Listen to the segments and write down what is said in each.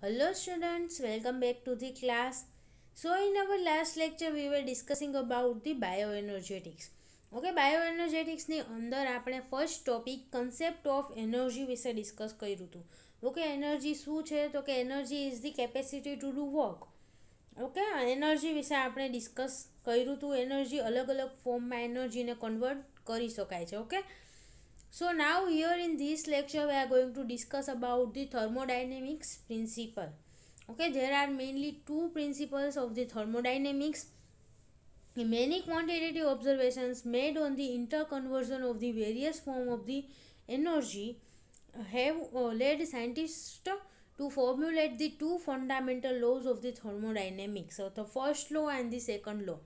Hello students, welcome back to the class. So in our last lecture we were discussing about the bioenergetics. Okay, bioenergetics ની અંદર આપણે first topic concept of energy વિશે discuss કર્યું હતું. Okay, energy શું છે? તો કે energy is the capacity to do work. Okay, energy વિશે આપણે ડિસ્કસ કર્યું હતું. એનર્જી અલગ અલગ ફોર્મમાં એનર્જીને કન્વર્ટ કરી શકાય છે. Okay, so now here in this lecture we are going to discuss about the thermodynamics principle. Okay, there are mainly two principles of the thermodynamics. Many quantitative observations made on the interconversion of the various form of the energy have led scientists to formulate the two fundamental laws of the thermodynamics. So the first law and the second law.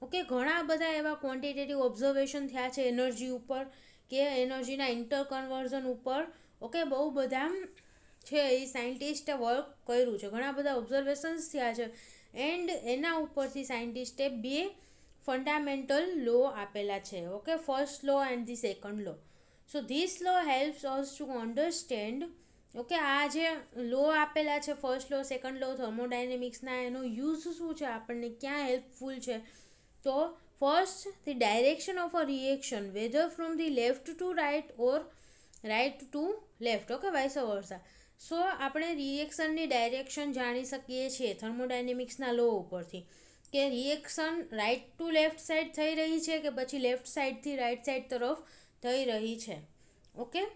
Okay, ઘણા બધા એવા quantitative observation થયા છે energy ઉપર કે એનર્જીના inter conversion ઉપર. Okay, બહુ બધા છે એ સાયન્ટિસ્ટે વર્ક કર્યું છે, ઘણા બધા ઓબ્ઝર્વેશન્સ થયા છે એન્ડ એના ઉપરથી સાયન્ટિસ્ટે બે ફંડામેન્ટલ લો આપેલા છે. Okay, first law and the second law. So this law helps us to understand. Okay, આ જે લો આપેલા છે ફર્સ્ટ લો સેકન્ડ લો થર્મોડાયનેમિક્સના, એનો યુઝ શું છે, આપણને ક્યાં હેલ્પફુલ છે? તો first, the direction of a reaction whether from the left to right or right to left. Okay, vice versa. So આપણે રિએક્શનની ડાયરેક્શન જાણી શકીએ છીએ થર્મોડાયનેમિક્સના લો ઉપરથી કે reaction right to left side થઈ રહી છે કે પછી લેફ્ટ સાઈડથી રાઇટ સાઈડ તરફ થઈ રહી છે. ઓકે,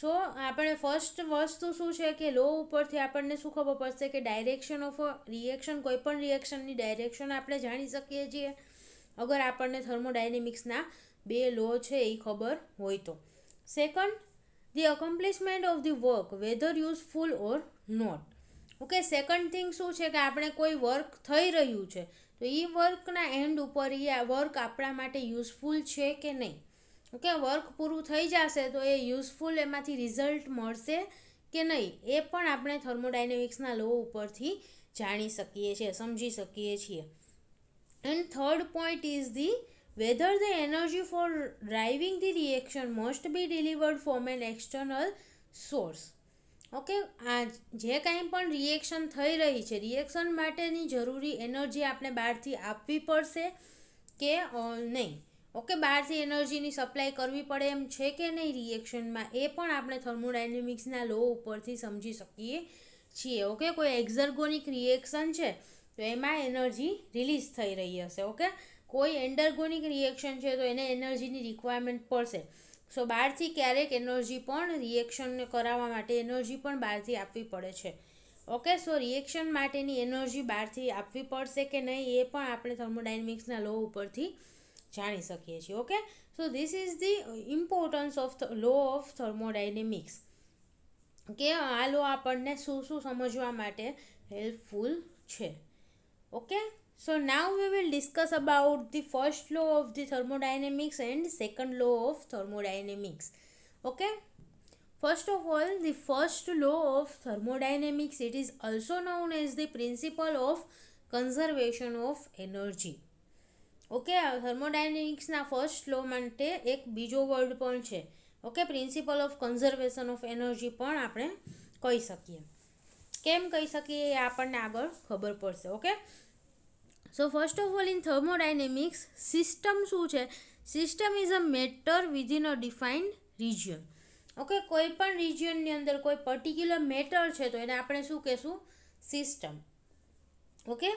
સો આપણે ફર્સ્ટ વસ્તુ શું છે કે લો ઉપરથી આપણને શું ખબર પડશે કે ડાયરેક્શન ઓફ રિએક્શન, કોઈ પણ રિએક્શનની ડાયરેક્શન આપણે જાણી શકીએ છીએ અગર આપણને થર્મોડાયનેમિક્સના બે લો છે એ ખબર હોય તો. Second, the accomplishment of the work whether useful or not. Okay, second thing શું છે કે આપણે કોઈ વર્ક થઈ રહ્યું છે તો એ વર્કના એન્ડ ઉપર એ વર્ક આપણા માટે યુઝફુલ છે કે નહીં. ઓકે, વર્ક પૂરું થઈ જશે તો એ યુઝફુલ એમાંથી રિઝલ્ટ મળશે કે નહીં, એ પણ આપણે થર્મોડાયનેમિક્સના લો ઉપરથી જાણી શકીએ છીએ, સમજી શકીએ છીએ. And third point is the whether the energy for driving the reaction must be delivered from an external source. Okay, આ જે કાંઈ પણ રિએક્શન થઈ રહી છે, રિએક્શન માટેની જરૂરી એનર્જી આપણે બહારથી આપવી પડશે કે નહીં. ઓકે, બહારથી એનર્જીની સપ્લાય કરવી પડે એમ છે કે નહીં રિએક્શનમાં, એ પણ આપણે થર્મોડાયનેમિક્સના લો ઉપરથી સમજી શકીએ છીએ. ઓકે, કોઈ એક્ઝર્ગોનિક રિએક્શન છે તો એમાં એનર્જી રિલીઝ થઈ રહી હશે. ઓકે, કોઈ એન્ડરગોનિક રિએક્શન છે તો એને એનર્જીની રિક્વાયરમેન્ટ પડશે. સો બહારથી ક્યારેક એનર્જી પણ રિએક્શનને કરાવવા માટે એનર્જી પણ બહારથી આપવી પડે છે. ઓકે, સો રિએક્શન માટેની એનર્જી બહારથી આપવી પડશે કે નહીં એ પણ આપણે થર્મોડાયનેમિક્સના લો ઉપરથી જાણી શકીએ છીએ. Okay, so this is the importance of law of thermodynamics કે આ લો આપણને શું શું સમજવા માટે હેલ્પફુલ છે. Okay, so now we will discuss about the first law of the thermodynamics and second law of thermodynamics. Okay, first of all, the first law of thermodynamics, it is also known as the principle of conservation of energy. Okay, થર્મોડાયનેમિક્સના first law માટે એક બીજો word પણ છે. Okay, principle of conservation of energy પણ આપણે કહી શકીએ. કેમ કહી શકીએ એ આપણને આગળ ખબર પડશે. Okay, so first of all in thermodynamics system શું છે? System is a matter within a defined region. Okay, કોઈ પણ રિજિયનની અંદર કોઈ પર્ટિક્યુલર મેટર છે તો એને આપણે શું કહેશું? System. Okay,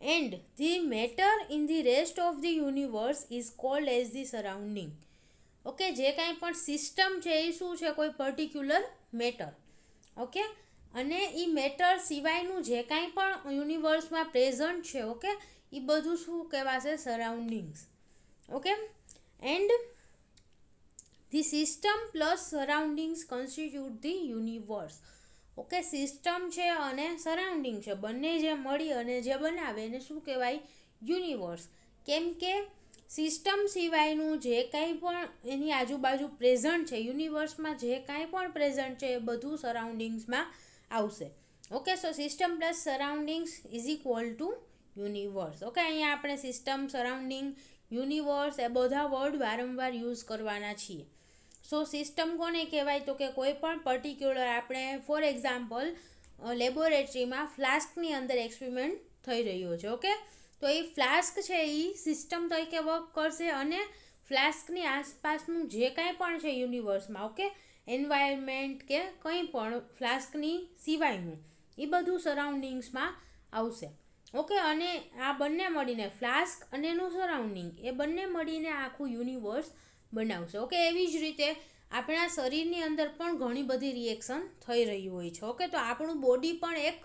and the matter in the rest of the universe is called as the surrounding. Okay, જે કાંઈ પણ સિસ્ટમ છે એ શું છે? કોઈ પર્ટિક્યુલર મેટર. ઓકે, અને એ મેટર સિવાયનું જે કાંઈ પણ યુનિવર્સમાં પ્રેઝન્ટ છે, ઓકે, એ બધું શું કહેવાશે? Surroundings. Okay, and the system plus surroundings constitute the universe. Okay, system છે અને સરાઉન્ડિંગ છે, બંને જે મળી અને જે બનાવે એને શું કહેવાય? યુનિવર્સ. કેમ કે સિસ્ટમ સિવાયનું જે કાંઈ પણ એની આજુબાજુ પ્રેઝન્ટ છે, યુનિવર્સમાં જે કાંઈ પણ પ્રેઝન્ટ છે એ બધું સરાઉન્ડિંગ્સમાં આવશે. Okay, so system plus surroundings is equal two universe. Okay, અહીંયા આપણે સિસ્ટમ, સરાઉન્ડિંગ, યુનિવર્સ એ બધા વર્ડ વારંવાર યુઝ કરવાના છીએ. સો સિસ્ટમ કોને કહેવાય? તો કે કોઈ પણ પર્ટિક્યુલર આપણે ફોર એક્ઝામ્પલ લેબોરેટરીમાં ફ્લાસ્કની અંદર એક્સપેરિમેન્ટ થઈ રહ્યો છે. ઓકે, તો એ ફ્લાસ્ક છે એ સિસ્ટમ તરીકે વર્ક કરશે અને ફ્લાસ્કની આસપાસનું જે કાંઈ પણ છે યુનિવર્સમાં, ઓકે, એન્વાયરમેન્ટ કે કંઈ પણ ફ્લાસ્કની સિવાયનું એ બધું સરાઉન્ડિંગ્સમાં આવશે. ઓકે, અને આ બંને મળીને ફ્લાસ્ક અને એનું સરાઉન્ડિંગ એ બંને મળીને આખું યુનિવર્સ બનાવશે. ઓકે, એવી જ રીતે આપણા શરીરની અંદર પણ ઘણી બધી રિએક્શન થઈ રહી હોય છે. ઓકે, તો આપણું બોડી પણ એક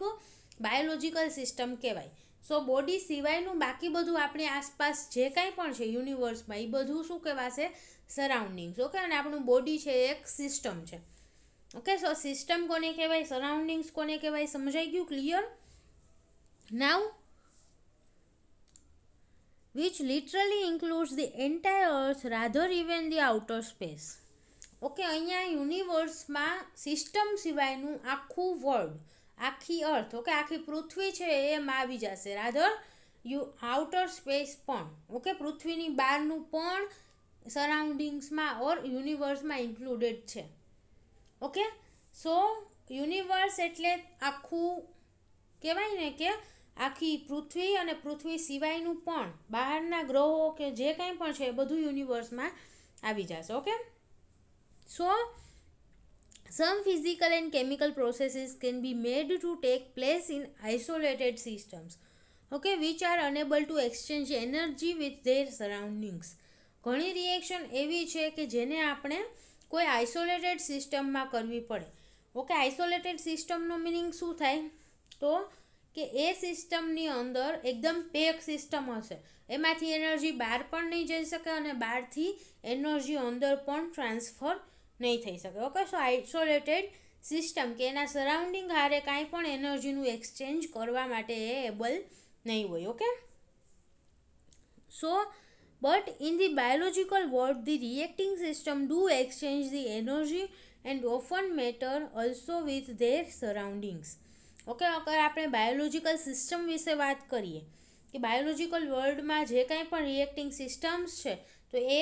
બાયોલોજિકલ સિસ્ટમ કહેવાય. સો બોડી સિવાયનું બાકી બધું આપણી આસપાસ જે કાંઈ પણ છે યુનિવર્સમાં એ બધું શું કહેવાશે? સરાઉન્ડિંગ્સ. ઓકે, અને આપણું બોડી છે એક સિસ્ટમ છે. ઓકે, સો સિસ્ટમ કોને કહેવાય, સરાઉન્ડિંગ્સ કોને કહેવાય, સમજાઈ ગયું? Clear? Now which literally includes the entire earth rather even the outer space. Okay, અહીંયા યુનિવર્સમાં સિસ્ટમ સિવાયનું આખું વર્લ્ડ, આખી અર્થ, ઓકે, આખી પૃથ્વી છે એમાં આવી જશે. રાધર આઉટર સ્પેસ પણ, ઓકે, પૃથ્વીની બહારનું પણ સરાઉન્ડિંગ્સમાં ઓર યુનિવર્સમાં ઇન્ક્લુડેડ છે. ઓકે, સો યુનિવર્સ એટલે આખું કહેવાય ને કે આખી પૃથ્વી અને પૃથ્વી સિવાયનું પણ બહારના ગ્રહો કે જે કાંઈ પણ છે એ બધું યુનિવર્સમાં આવી જશે. Okay, so some physical and chemical processes can be made to take place in isolated systems, okay, which are unable to exchange energy with their surroundings. ઘણી રિએક્શન એવી છે કે જેને આપણે કોઈ આઇસોલેટેડ સિસ્ટમમાં કરવી પડે. ઓકે, આઇસોલેટેડ સિસ્ટમનો મિનિંગ શું થાય? તો કે એ સિસ્ટમની અંદર એકદમ પેક સિસ્ટમ હશે, એમાંથી એનર્જી બહાર પણ નહીં જઈ શકે અને બહારથી એનર્જી અંદર પણ ટ્રાન્સફર નહીં થઈ શકે. ઓકે, સો આઇસોલેટેડ સિસ્ટમ કે એના સરાઉન્ડિંગ હારે કાંઈ પણ એનર્જીનું એક્સચેન્જ કરવા માટે એ એબલ નહીં હોય. Okay, so but in the biological world the reacting system do exchange the energy and often matter also with their surroundings. Okay, અગર આપણે બાયોલોજિકલ સિસ્ટમ વિશે વાત કરીએ કે બાયોલોજિકલ વર્લ્ડમાં જે કાંઈ પણ રિએક્ટિંગ સિસ્ટમ્સ છે તો એ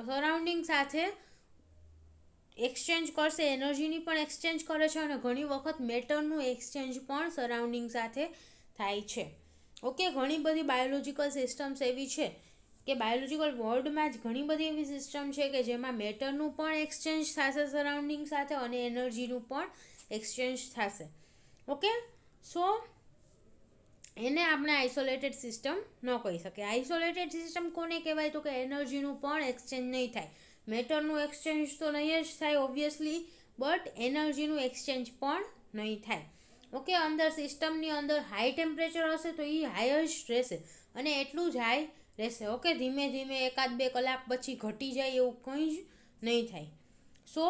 સરાઉન્ડિંગ સાથે એક્સચેન્જ કરશે, એનર્જીની પણ એક્સચેન્જ કરે છે અને ઘણી વખત મેટરનું એક્સચેન્જ પણ સરાઉન્ડિંગ સાથે થાય છે. ઓકે, ઘણી બધી બાયોલોજિકલ સિસ્ટમ્સ એવી છે કે બાયોલોજિકલ વર્લ્ડમાં જ ઘણી બધી એવી સિસ્ટમ છે કે જેમાં મેટરનું પણ એક્સચેન્જ થશે સરાઉન્ડિંગ સાથે અને એનર્જીનું પણ એક્સચેન્જ થશે. ઓકે, સો એને આપણે આઇસોલેટેડ સિસ્ટમ ન કહી શકીએ. આઇસોલેટેડ સિસ્ટમ કોને કહેવાય? તો કે એનર્જીનું પણ એક્સચેન્જ નહીં થાય, મેટરનું એક્સચેન્જ તો નહીં જ થાય ઓબ્વિયસલી, બટ એનર્જીનું એક્સચેન્જ પણ નહીં થાય. ઓકે, અંદર સિસ્ટમની અંદર હાઈ ટેમ્પરેચર હશે તો એ હાઈ જ રહેશે અને એટલું જ હાઈ રહેશે. ઓકે, ધીમે ધીમે 1-2 કલાક પછી ઘટી જાય એવું કંઈ જ નહીં થાય. સો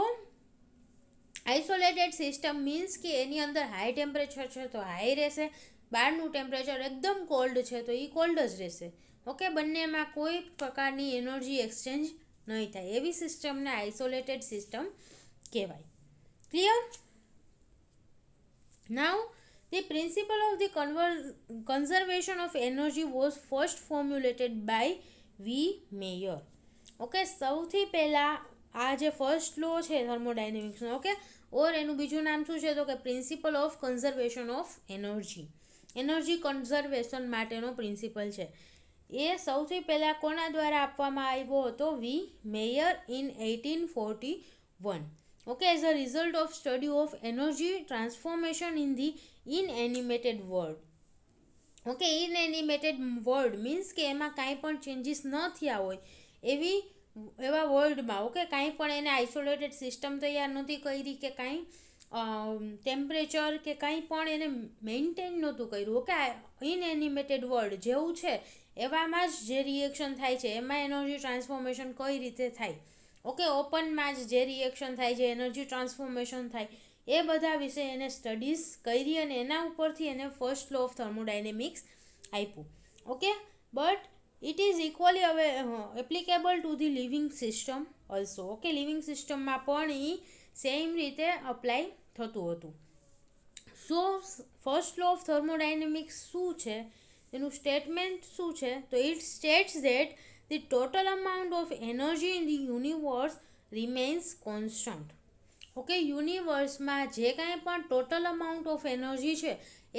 આઇસોલેટેડ સિસ્ટમ મીન્સ કે એની અંદર હાઈ ટેમ્પરેચર છે તો હાઈ રહેશે, બહારનું ટેમ્પરેચર એકદમ કોલ્ડ છે તો એ કોલ્ડ જ રહેશે. ઓકે, બંનેમાં કોઈ પ્રકારની એનર્જી એક્સચેન્જ નહીં થાય. એવી સિસ્ટમને આઇસોલેટેડ સિસ્ટમ કહેવાય. Clear? Now the principle of the conservation of energy was first formulated by V Mayer. Okay, સૌથી પહેલાં આ જે ફર્સ્ટ લો છે થર્મોડાયનેમિક્સનો, ઓકે, ઓર એનું બીજું નામ શું છે? તો કે principle of conservation of energy. Energy conservation માટેનો પ્રિન્સિપલ છે. એ સૌથી પહેલાં કોના દ્વારા આપવામાં આવ્યો હતો? V Mayer in 1841. Okay, as a result of study of energy transformation in the inanimate world. Okay, inanimate world means કે એમાં કાંઈ પણ ચેન્જીસ ન થયા હોય એવા વર્લ્ડમાં, ઓકે, કાંઈ પણ એને આઇસોલેટેડ સિસ્ટમ તૈયાર નહોતી કરી કે કાંઈ ટેમ્પરેચર કે કાંઈ પણ એને મેન્ટેન નહોતું કર્યું. ઓકે, ઇનએનિમેટેડ વર્લ્ડ જેવું છે એવામાં જ જે રિએક્શન થાય છે એમાં એનર્જી ટ્રાન્સફોર્મેશન કઈ રીતે થાય. ઓકે, ઓપનમાં જ જે રિએક્શન થાય છે એનર્જી ટ્રાન્સફોર્મેશન થાય એ બધા વિશે એને સ્ટડીઝ કરી અને એના ઉપરથી એને ફર્સ્ટ લો ઓફ થર્મોડાયનેમિક્સ આપ્યું. Okay, but it is equally applicable to the living system also. Okay, living સિસ્ટમમાં પણ એ સેમ રીતે અપ્લાય થતું હતું. So first law of thermodynamics શું છે, એનું સ્ટેટમેન્ટ શું છે? તો it states that the total amount of energy in the universe remains constant. Okay, યુનિવર્સમાં જે કાંઈ પણ ટોટલ અમાઉન્ટ ઓફ એનર્જી છે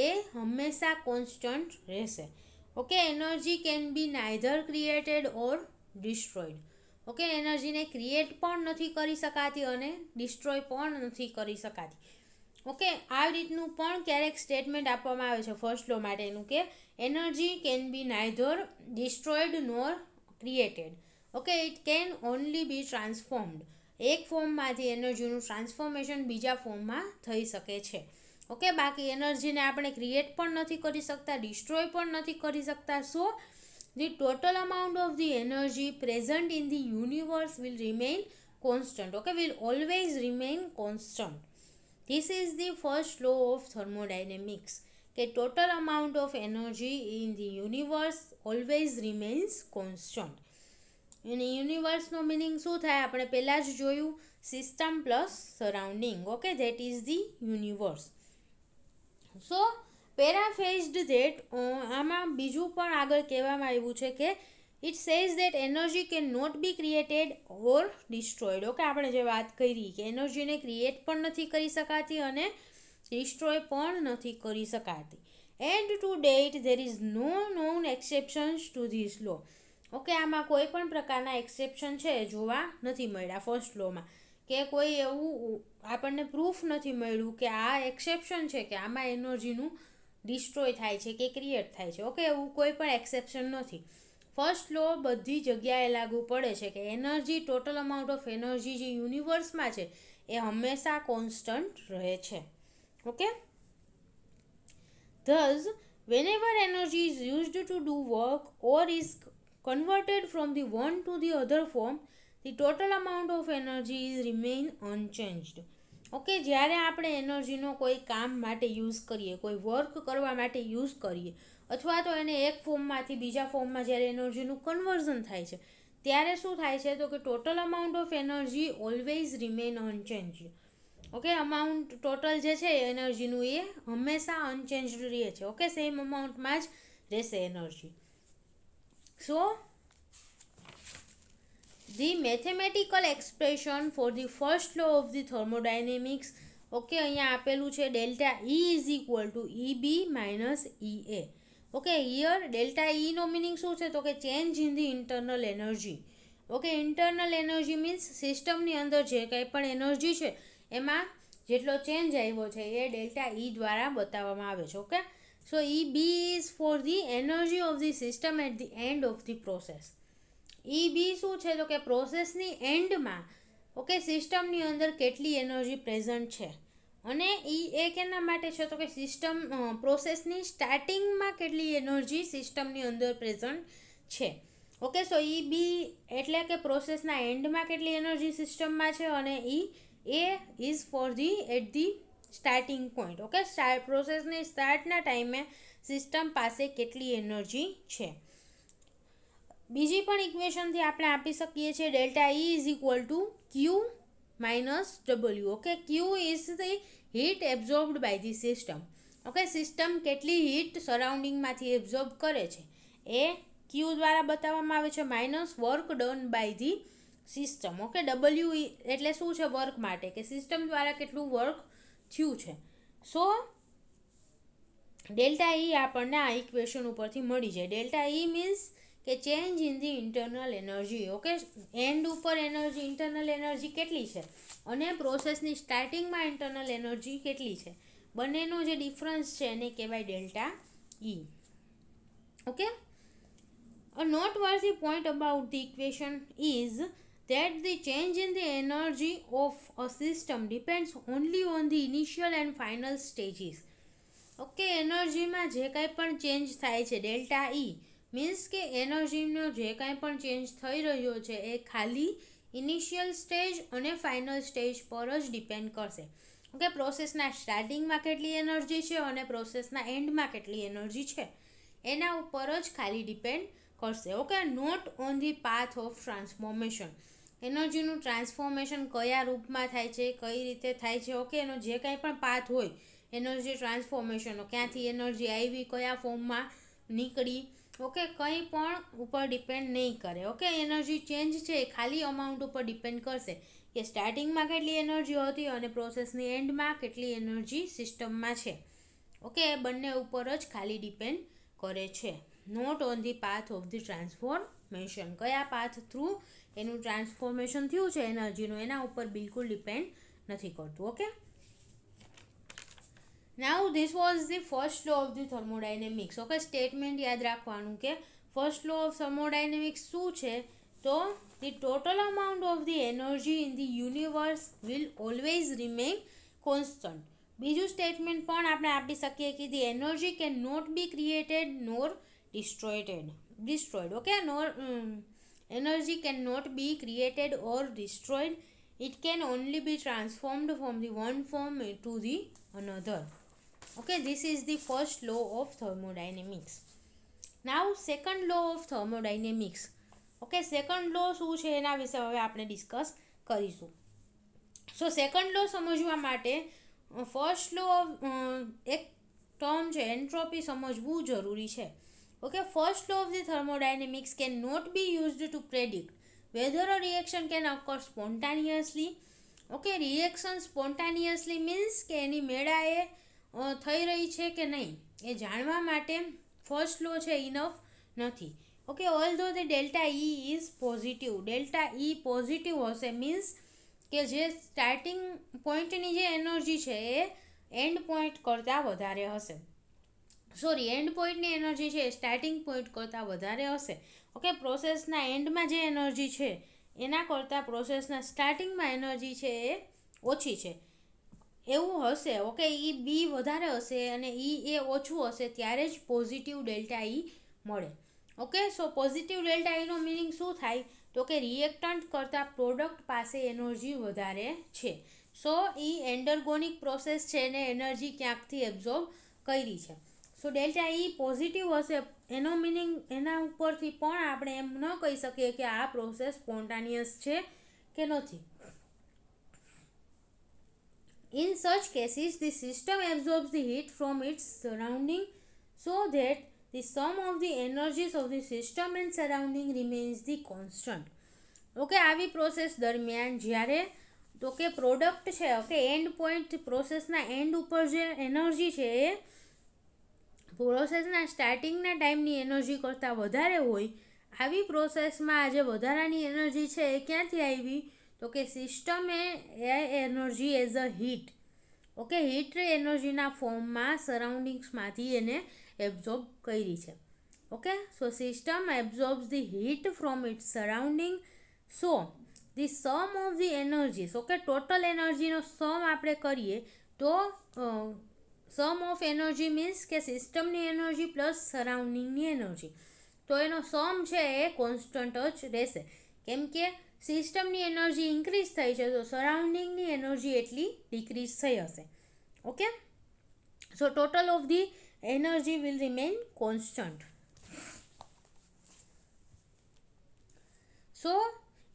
એ હંમેશા કોન્સ્ટન્ટ રહેશે. Okay, energy can be neither created or destroyed. Okay, એનર્જીને ક્રિએટ પણ નથી કરી શકાતી અને ડિસ્ટ્રોય પણ નથી કરી શકાતી. ઓકે, આ રીતનું પણ ક્યારેક સ્ટેટમેન્ટ આપવામાં આવે છે ફર્સ્ટ લો માટેનું કે energy can be neither destroyed nor created. Okay, it can only be transformed. એક ફોર્મમાંથી એનર્જીનું ટ્રાન્સફોર્મેશન બીજા ફોર્મમાં થઈ શકે છે. ઓકે, બાકી એનર્જીને આપણે ક્રિએટ પણ નથી કરી શકતા, ડિસ્ટ્રોય પણ નથી કરી શકતા. So the total amount of the energy present in the universe will remain constant. Okay, will always remain constant. This is the first law of thermodynamics કે total amount of energy in the universe always remains constant. અને યુનિવર્સનો meaning શું થાય આપણે પહેલાં જ જોયું, system plus surrounding. Okay, that is the universe. So paraphrased that, આમાં બીજું પણ આગળ કહેવામાં આવ્યું છે કે it says that energy can not be created or destroyed. Okay, આપણે જે વાત કરી કે એનર્જીને ક્રિએટ પણ નથી કરી શકાતી અને ડિસ્ટ્રોય પણ નથી કરી શકાતી. And to date there is no known exceptions to this law. Okay, આમાં કોઈ પણ પ્રકારના એક્સેપ્શન છે જોવા નથી મળ્યા ફર્સ્ટ લોમાં, કે કોઈ એવું આપણને પ્રૂફ નથી મળ્યું કે આ એક્સેપ્શન છે કે આમાં એનર્જીનું ડિસ્ટ્રોય થાય છે કે ક્રિએટ થાય છે. ઓકે, એવું કોઈ પણ એક્સેપ્શન નથી. ફર્સ્ટ લો બધી જગ્યાએ લાગુ પડે છે કે energy, total amount of energy જે યુનિવર્સમાં છે એ હંમેશા કોન્સ્ટન્ટ રહે છે. Okay, thus whenever energy is used to do work or is converted from the one to the other form, the total amount of energy remain unchanged. Okay, જ્યારે આપણે એનર્જીનો કોઈ કામ માટે યુઝ કરીએ, કોઈ વર્ક કરવા માટે યુઝ કરીએ, અથવા તો એને એક ફોર્મમાંથી બીજા ફોર્મમાં જ્યારે એનર્જીનું કન્વર્ઝન થાય છે ત્યારે શું થાય છે તો કે total amount of energy always remain unchanged. Okay, amount total જે છે એનર્જીનું એ હંમેશા અનચેન્જડ રહે છે. ઓકે, સેમ અમાઉન્ટમાં જ રહેશે energy. So the mathematical expression for the first law of the thermodynamics, okay, અહીંયા આપેલું છે delta E is equal to EB minus EA. Okay, here delta E નો મિનિંગ શું છે તો કે change in the internal energy. Okay, internal energy means સિસ્ટમની અંદર જે કંઈ પણ એનર્જી છે એમાં જેટલો ચેન્જ આવ્યો છે એ ડેલ્ટા E દ્વારા બતાવવામાં આવે છે. Okay, so EB is for the energy of the system at the end of the process. EB શું છે તો કે પ્રોસેસની એન્ડમાં, ઓકે, સિસ્ટમની અંદર કેટલી એનર્જી પ્રેઝન્ટ છે. અને એ કેના માટે છે તો કે સિસ્ટમ પ્રોસેસની સ્ટાર્ટિંગમાં કેટલી એનર્જી સિસ્ટમની અંદર પ્રેઝન્ટ છે. ઓકે, સો EB એટલે કે પ્રોસેસના એન્ડમાં કેટલી એનર્જી સિસ્ટમમાં છે અને A is for the at the starting point. Okay, પ્રોસેસની સ્ટાર્ટના ટાઈમે સિસ્ટમ પાસે કેટલી એનર્જી છે. બીજી પણ ઇક્વેશનથી આપણે આપી શકીએ છીએ delta E is equal to Q minus W. Okay, Q is the heat absorbed by the system. Okay, system કેટલી હીટ સરાઉન્ડિંગમાંથી એબ્ઝોર્બ કરે છે એ Q દ્વારા બતાવવામાં આવે છે, minus work done by the system. Okay, W એટલે શું છે વર્ક માટે, કે સિસ્ટમ દ્વારા કેટલું વર્ક થયું છે. સો ડેલ્ટા E આપણને આ ઇક્વેશન ઉપરથી મળી જાય. ડેલ્ટા E મીન્સ કે change in the internal energy. Okay, and ઉપર એનર્જી, ઇન્ટરનલ એનર્જી કેટલી છે અને પ્રોસેસની સ્ટાર્ટિંગમાં ઇન્ટરનલ એનર્જી કેટલી છે, બંનેનો જે ડિફરન્સ છે એને કહેવાય delta E. Okay, a noteworthy point about the equation is that the change in the energy of a system depends only on the initial and final stages. Okay, એનર્જીમાં જે કાંઈ પણ ચેન્જ થાય છે ડેલ્ટા E મીન્સ કે એનર્જીનો જે કાંઈ પણ ચેન્જ થઈ રહ્યો છે એ ખાલી ઇનિશિયલ સ્ટેજ અને ફાઇનલ સ્ટેજ પર જ ડિપેન્ડ કરશે. ઓકે, પ્રોસેસના સ્ટાર્ટિંગમાં કેટલી એનર્જી છે અને પ્રોસેસના એન્ડમાં કેટલી એનર્જી છે એના ઉપર જ ખાલી ડિપેન્ડ કરશે. Okay, not on the path of transformation. એનર્જીનું ટ્રાન્સફોર્મેશન કયા રૂપમાં થાય છે, કઈ રીતે થાય છે. ઓકે, એનો જે કાંઈ પણ પાથ હોય એનર્જી ટ્રાન્સફોર્મેશનનો, ક્યાંથી એનર્જી આવી, કયા ફોર્મમાં નીકળી, ઓકે, કંઈ પણ ઉપર ડિપેન્ડ નહીં કરે. ઓકે, એનર્જી ચેન્જ છે એ ખાલી અમાઉન્ટ ઉપર ડિપેન્ડ કરશે કે સ્ટાર્ટિંગમાં કેટલી એનર્જી હતી અને પ્રોસેસની એન્ડમાં કેટલી એનર્જી સિસ્ટમમાં છે. ઓકે, એ બંને ઉપર જ ખાલી ડિપેન્ડ કરે છે. Not on the path of the transformation, કયા પાથ થ્રુ એનું ટ્રાન્સફોર્મેશન થયું છે એનર્જીનું, એના ઉપર બિલકુલ ડિપેન્ડ નથી કરતું. Okay, now this was the first law of the thermodynamics. Okay, statement યાદ રાખવાનું કે ફર્સ્ટ લો ઓફ થર્મોડાયનેમિક્સ શું છે, તો the total amount of the energy in the universe will always remain constant. બીજું સ્ટેટમેન્ટ પણ આપણે આપી શકીએ કે the energy can not be created nor destroyed. Okay, energy cannot be created or destroyed. It can only be transformed from the one form to the another. Okay, this is the first law of thermodynamics. Now second law of thermodynamics. Okay, second law શું છે એના વિશે હવે આપણે discuss કરીશું. સો second લો સમજવા માટે first લો એક ટર્મ છે એન્ટ્રોપી સમજવું જરૂરી છે. Okay, first law of the thermodynamics cannot be used to predict whether a reaction can occur spontaneously. Okay, reaction spontaneously means કે એની મેળાએ થઈ રહી છે કે નહીં એ જાણવા માટે ફર્સ્ટ લો છે ઇનફ નથી. Okay, although the delta E is positive, delta E positive હશે મીન્સ કે જે સ્ટાર્ટિંગ પોઈન્ટની જે એનર્જી છે એ એન્ડ પોઈન્ટ કરતાં વધારે હશે. એન્ડ પોઈન્ટની એનર્જી છે સ્ટાર્ટિંગ પોઈન્ટ કરતાં વધારે હશે. ઓકે, પ્રોસેસના એન્ડમાં જે એનર્જી છે એના કરતાં પ્રોસેસના સ્ટાર્ટિંગમાં એનર્જી છે એ ઓછી છે એવું હશે. ઓકે, ઈ બી વધારે હશે અને ઈ એ ઓછું હશે ત્યારે જ પોઝિટિવ ડેલ્ટા ઈ મળે. ઓકે, સો પોઝિટિવ ડેલ્ટા ઈનો મિનિંગ શું થાય તો કે રિએક્ટન્ટ કરતાં પ્રોડક્ટ પાસે એનર્જી વધારે છે. સો ઈ એન્ડરગોનિક પ્રોસેસ છે એને એનર્જી ક્યાંકથી એબ્ઝોર્બ કરી છે. સો ડેલ્ટા ઈ પોઝિટિવ હશે એનો મિનિંગ એના ઉપરથી પણ આપણે એમ ન કહી શકીએ કે આ પ્રોસેસ સ્પોન્ટાનિયસ છે કે નથી. In such cases, the system absorbs the heat from its surrounding so that the sum of the energies of the system and surrounding remains the constant. Okay, આવી પ્રોસેસ દરમિયાન જ્યારે તો કે પ્રોડક્ટ છે ઓકે એન્ડ પોઈન્ટ પ્રોસેસના એન્ડ ઉપર જે energy છે એ પ્રોસેસના સ્ટાર્ટિંગના ટાઈમની એનર્જી કરતાં વધારે હોય, આવી પ્રોસેસમાં આ જે વધારાની એનર્જી છે એ ક્યાંથી આવી તો કે સિસ્ટમે એ energy as a heat okay heat એનર્જીના ફોર્મમાં સરાઉન્ડિંગ્સમાંથી એને એબ્ઝોર્બ કરી છે. Okay, so system absorbs the heat from its surrounding. So the sum of the energies okay total એનર્જીનો સમ આપણે કરીએ તો સમ ઓફ એનર્જી મીન્સ કે સિસ્ટમની એનર્જી પ્લસ સરાઉન્ડિંગની એનર્જી, તો એનો સમ છે એ કોન્સ્ટન્ટ જ રહેશે કેમ કે સિસ્ટમની એનર્જી ઇન્ક્રીઝ થઈ છે તો સરાઉન્ડિંગની એનર્જી એટલી ડિક્રીઝ થઈ હશે. Okay, so total of the energy will remain constant. So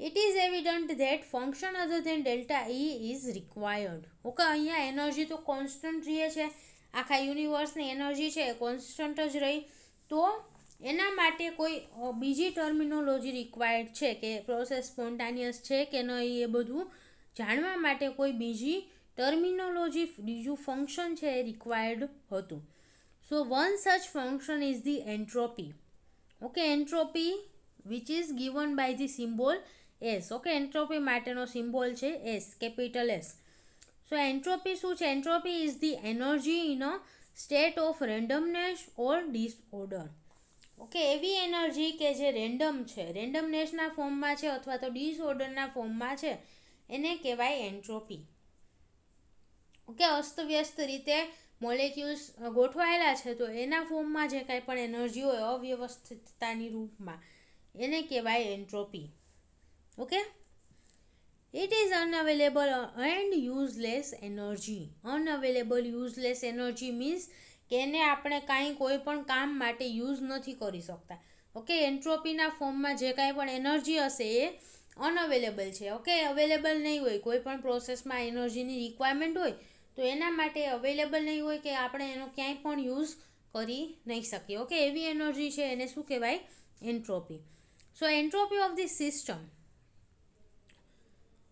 it is evident that function other than delta E is required. Okay, અહીંયા એનર્જી તો કોન્સ્ટન્ટ રહે છે, આખા યુનિવર્સની એનર્જી છે એ કોન્સ્ટન્ટ જ રહી, તો એના માટે કોઈ બીજી ટર્મિનોલોજી રિક્વાયર્ડ છે કે પ્રોસેસ સ્પોન્ટાનિયસ છે કે નહીં એ બધું જાણવા માટે કોઈ બીજી ટર્મિનોલોજી બીજું ફંક્શન છે એ રિક્વાયર્ડ હતું. So one such function is the entropy. Okay, entropy which is given by the symbol S. Okay, entropy માટેનો સિમ્બોલ છે S, capital S. So entropy શું છે? Entropy is the energy in a state of randomness or disorder. Okay, એવી energy કે જે random છે, રેન્ડમનેસના ફોર્મમાં છે અથવા તો ડિસઓર્ડરના ફોર્મમાં છે એને કહેવાય એન્ટ્રોપી. ઓકે, અસ્તવ્યસ્ત રીતે મોલેક્યુલ્સ ગોઠવાયેલા છે તો એના ફોર્મમાં જે કાંઈ પણ એનર્જી હોય અવ્યવસ્થિતતાની રૂપમાં એને કહેવાય entropy. Okay, it is unavailable and useless energy. Unavailable useless energy means કે એને આપણે કાંઈ કોઈ પણ કામ માટે યુઝ નથી કરી શકતા. ઓકે, એન્ટ્રોપીના ફોર્મમાં જે કાંઈ પણ એનર્જી હશે એ અનઅવેલેબલ છે. ઓકે, અવેલેબલ નહીં હોય, કોઈ પણ પ્રોસેસમાં એનર્જીની રિક્વાયરમેન્ટ હોય તો એના માટે અવેલેબલ નહીં હોય કે આપણે એનો ક્યાંય પણ યુઝ કરી નહીં શકીએ. ઓકે, એવી એનર્જી છે એને શું કહેવાય? Entropy. So entropy of the system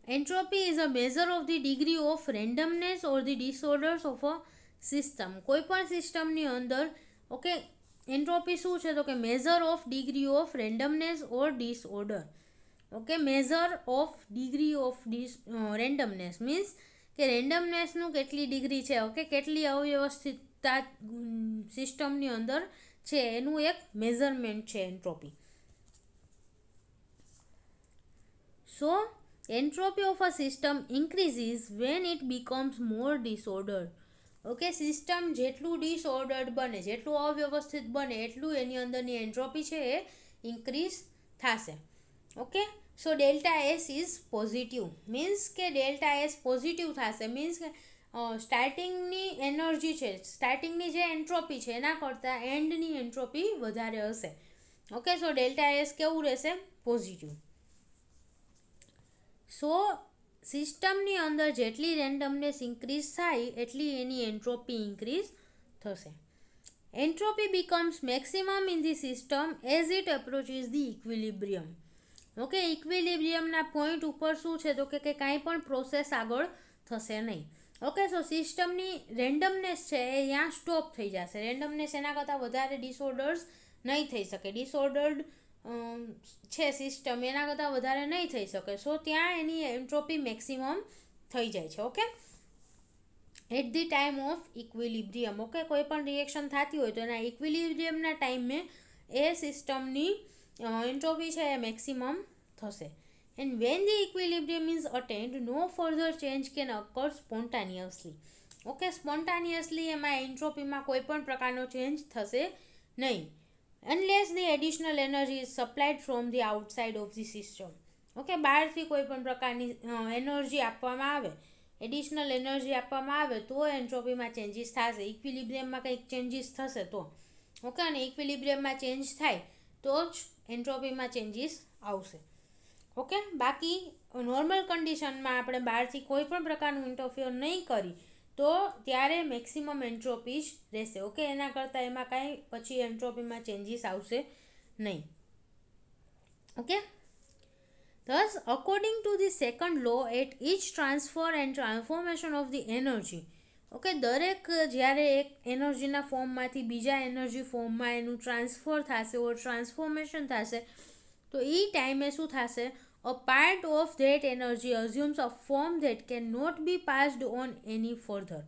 Entropy is a measure of the degree of randomness or the disorders of a system. કોઈ પણ સિસ્ટમની અંદર ઓકે એન્ટ્રોપી શું છે તો કે measure of degree of randomness or disorder. Okay measure of degree of randomness means કે રેન્ડમનેસનું કેટલી ડિગ્રી છે, ઓકે કેટલી અવ્યવસ્થિતતા સિસ્ટમની અંદર છે એનું એક મેઝરમેન્ટ છે entropy. So entropy of a system increases when it becomes more disordered. Okay system જેટલું ડિસઓર્ડર્ડ બને, જેટલું અવ્યવસ્થિત બને એટલું એની અંદરની એન્ટ્રોપી છે એ ઇન્ક્રીઝ થશે. Okay so delta S is positive means કે ડેલ્ટા એસ પોઝિટિવ થશે મીન્સ કે સ્ટાર્ટિંગની એનર્જી છે, સ્ટાર્ટિંગની જે એન્ટ્રોપી છે એના કરતાં એન્ડની એન્ટ્રોપી વધારે હશે. ઓકે સો ડેલ્ટા એસ કેવું રહેશે? પોઝિટિવ. સો સિસ્ટમની અંદર જેટલી રેન્ડમનેસ ઇન્ક્રીઝ થાય એટલી એની એન્ટ્રોપી ઇન્ક્રીઝ થશે. Entropy becomes maximum in the system as it approaches the equilibrium. Okay ઇક્વિલિબ્રિયમના પોઈન્ટ ઉપર શું છે તો કે કાંઈ પણ પ્રોસેસ આગળ થશે નહીં. ઓકે સો સિસ્ટમની રેન્ડમનેસ છે એ ત્યાં સ્ટોપ થઈ જશે. રેન્ડમનેસ એના કરતાં વધારે ડિસઓર્ડર્સ નહીં થઈ શકે. ડિસઓર્ડર્ડ છે સિસ્ટમ એના કરતાં વધારે નહીં થઈ શકે. સો ત્યાં એની એન્ટ્રોપી મેક્સિમમ થઈ જાય છે. Okay at the time of equilibrium. Okay કોઈ પણ રિએક્શન થતી હોય તો એના ઇક્વિલિબ્રિયમના ટાઈમે એ સિસ્ટમની એન્ટ્રોપી છે એ મેક્સિમમ થશે. And when the equilibrium is attained no further change can occur spontaneously. Okay spontaneously એમાં એન્ટ્રોપીમાં કોઈ પણ પ્રકારનો ચેન્જ થશે નહીં unless the additional energy is supplied from the outside of the system. Okay બહારથી કોઈ પણ પ્રકારની એનર્જી આપવામાં આવે, એડિશનલ એનર્જી આપવામાં આવે તો એન્ટ્રોપીમાં ચેન્જીસ થશે. ઇક્વિલિબ્રિયમમાં કંઈક ચેન્જીસ થશે તો ઓકે અને ઇક્વિલિબ્રિયમમાં ચેન્જ થાય તો જ એન્ટ્રોપીમાં ચેન્જીસ આવશે. ઓકે બાકી નોર્મલ કન્ડિશનમાં આપણે બહારથી કોઈ પણ પ્રકારનું ઇન્ટરફિયર નહીં કરી તો ત્યારે મેક્સિમમ એન્ટ્રોપી જ રહેશે. ઓકે એના કરતાં એમાં કાંઈ પછી એન્ટ્રોપીમાં ચેન્જીસ આવશે નહીં. Okay thus according to the second law at each transfer and transformation of the energy. Okay દરેક જ્યારે એક એનર્જીના ફોર્મમાંથી બીજા એનર્જી ફોર્મમાં એનું ટ્રાન્સફર થશે ઓર ટ્રાન્સફોર્મેશન થશે તો એ ટાઈમે શું થશે? A part of that energy assumes a form that cannot be passed on any further.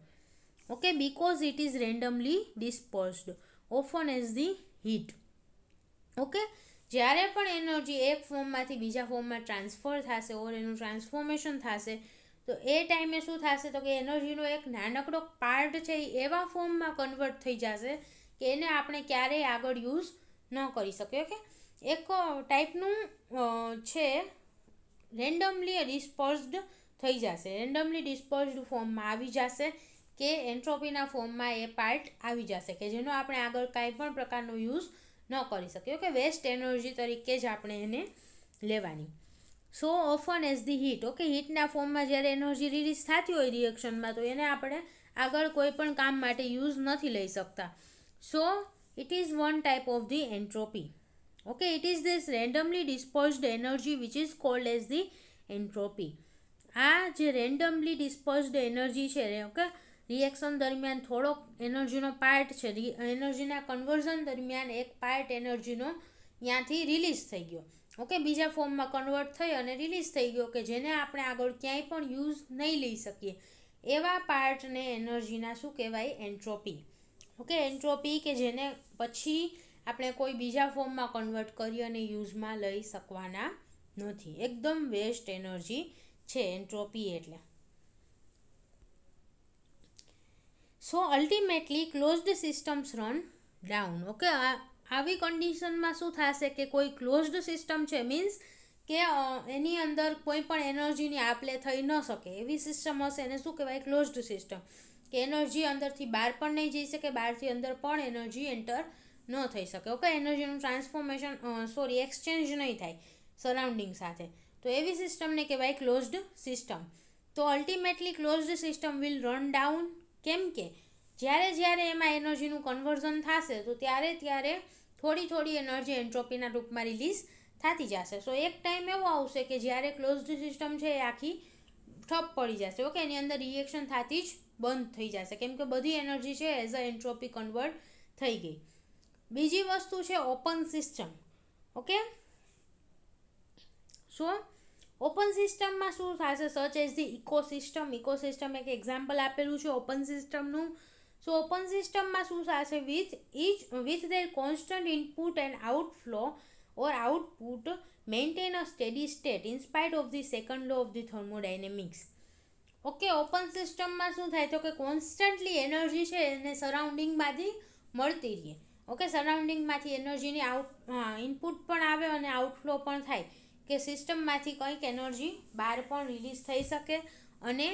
Okay, because it is randomly dispersed, often as the heat. Okay, જ્યારે પણ એનર્જી એક ફોર્મમાંથી બીજા ફોર્મમાં ટ્રાન્સફર થશે ઓર એનું ટ્રાન્સફોર્મેશન થશે તો એ ટાઈમે શું થશે તો કે એનર્જીનો એક નાનકડો પાર્ટ છે એ એવા ફોર્મમાં કન્વર્ટ થઈ જશે કે એને આપણે ક્યારેય આગળ યુઝ ન કરી શકીએ. ઓકે એક ટાઈપનું છે રેન્ડમલી ડિસ્પર્સ્ડ થઈ જશે, રેન્ડમલી ડિસ્પર્સ્ડ ફોર્મમાં આવી જશે કે એન્ટ્રોપીના ફોર્મમાં એ પાર્ટ આવી જશે કે જેનો આપણે આગળ કાંઈ પણ પ્રકારનો યુઝ ન કરી શકીએ. ઓકે વેસ્ટ એનર્જી તરીકે જ આપણે એને લેવાની. So often as the heat. Okay હીટના ફોર્મમાં જ્યારે એનર્જી રિલીઝ થતી હોય રિએક્શનમાં તો એને આપણે આગળ કોઈ પણ કામ માટે યુઝ નથી લઈ શકતા. So it is one type of the entropy. Okay, it is this randomly dispersed energy which is called as the entropy. આ જે રેન્ડમલી ડિસ્પર્સ્ડ એનર્જી છે ઓકે રિએક્શન દરમિયાન થોડોક એનર્જીનો પાર્ટ છે, એનર્જીના કન્વર્ઝન દરમિયાન એક પાર્ટ એનર્જીનો ત્યાંથી રિલીઝ થઈ ગયો. ઓકે બીજા ફોર્મમાં કન્વર્ટ થઈ અને રિલીઝ થઈ ગયો કે જેને આપણે આગળ ક્યાંય પણ યુઝ નહીં લઈ શકીએ એવા પાર્ટને એનર્જીના શું કહેવાય? એન્ટ્રોપી. ઓકે એન્ટ્રોપી કે જેને પછી આપણે કોઈ બીજા ફોર્મમાં કન્વર્ટ કરી અને યુઝમાં લઈ શકવાના નથી. એકદમ વેસ્ટ એનર્જી છે એન્ટ્રોપી એટલે. So ultimately closed systems run down. Okay આવી કન્ડિશનમાં શું થશે કે કોઈ ક્લોઝડ સિસ્ટમ છે મીન્સ કે એની અંદર કોઈ પણ એનર્જીની આપલે થઈ ન શકે એવી સિસ્ટમ હશે એને શું કહેવાય? Closed system. કે એનર્જી અંદરથી બહાર પણ નહીં જઈ શકે, બહારથી અંદર પણ એનર્જી એન્ટર ન થઈ શકે. ઓકે એનર્જીનું ટ્રાન્સફોર્મેશન એક્સચેન્જ નહીં થાય સરાઉન્ડિંગ સાથે તો એવી સિસ્ટમને કહેવાય ક્લોઝડ સિસ્ટમ. તો ultimately closed system will run down. કેમ કે જ્યારે એમાં એનર્જીનું કન્વર્ઝન થશે તો ત્યારે થોડી એનર્જી એન્ટ્રોપીના રૂપમાં રિલીઝ થતી જશે. સો એક ટાઈમ એવો આવશે કે જ્યારે ક્લોઝડ સિસ્ટમ છે એ આખી ઠપ પડી જશે. ઓકે, એની અંદર રિએક્શન થતી જ બંધ થઈ જશે, કેમ કે બધી એનર્જી છે એઝ અ એન્ટ્રોપી કન્વર્ટ થઈ ગઈ. બીજી વસ્તુ છે open system. Okay, so open સિસ્ટમમાં શું થશે? સચ એઝ ધી ઇકોસિસ્ટમ એક એક્ઝામ્પલ આપેલું છે ઓપન સિસ્ટમનું. સો ઓપન સિસ્ટમમાં શું થશે? With their constant input and outflow or output maintain a steady state in spite of the second law of the thermodynamics. Okay, open સિસ્ટમમાં શું થાય? તો કે કોન્સ્ટન્ટલી એનર્જી છે એને સરાઉન્ડિંગમાંથી મળતી રહે. ઓકે, સરાઉન્ડિંગમાંથી એનર્જીની ઇનપુટ પણ આવે અને આઉટફ્લો પણ થાય, કે સિસ્ટમમાંથી કંઈક એનર્જી બહાર પણ રિલીઝ થઈ શકે અને